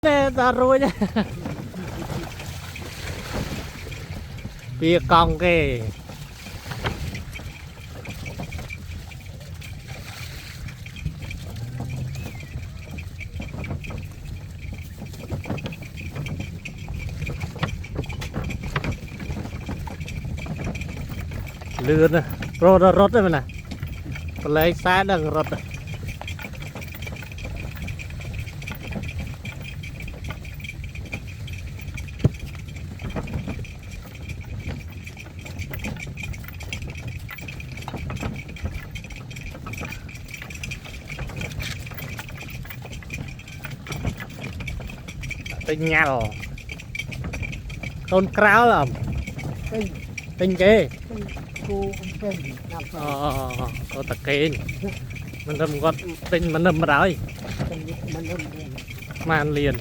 nè ta rồi nhá bia con kì lươn nè rốt rốt đấy mà nè lấy xa đằng rốt này tinh nhau con cáo làm tinh kê có tạc kê mình thầm con tinh mình nằm ở đó mà ăn liền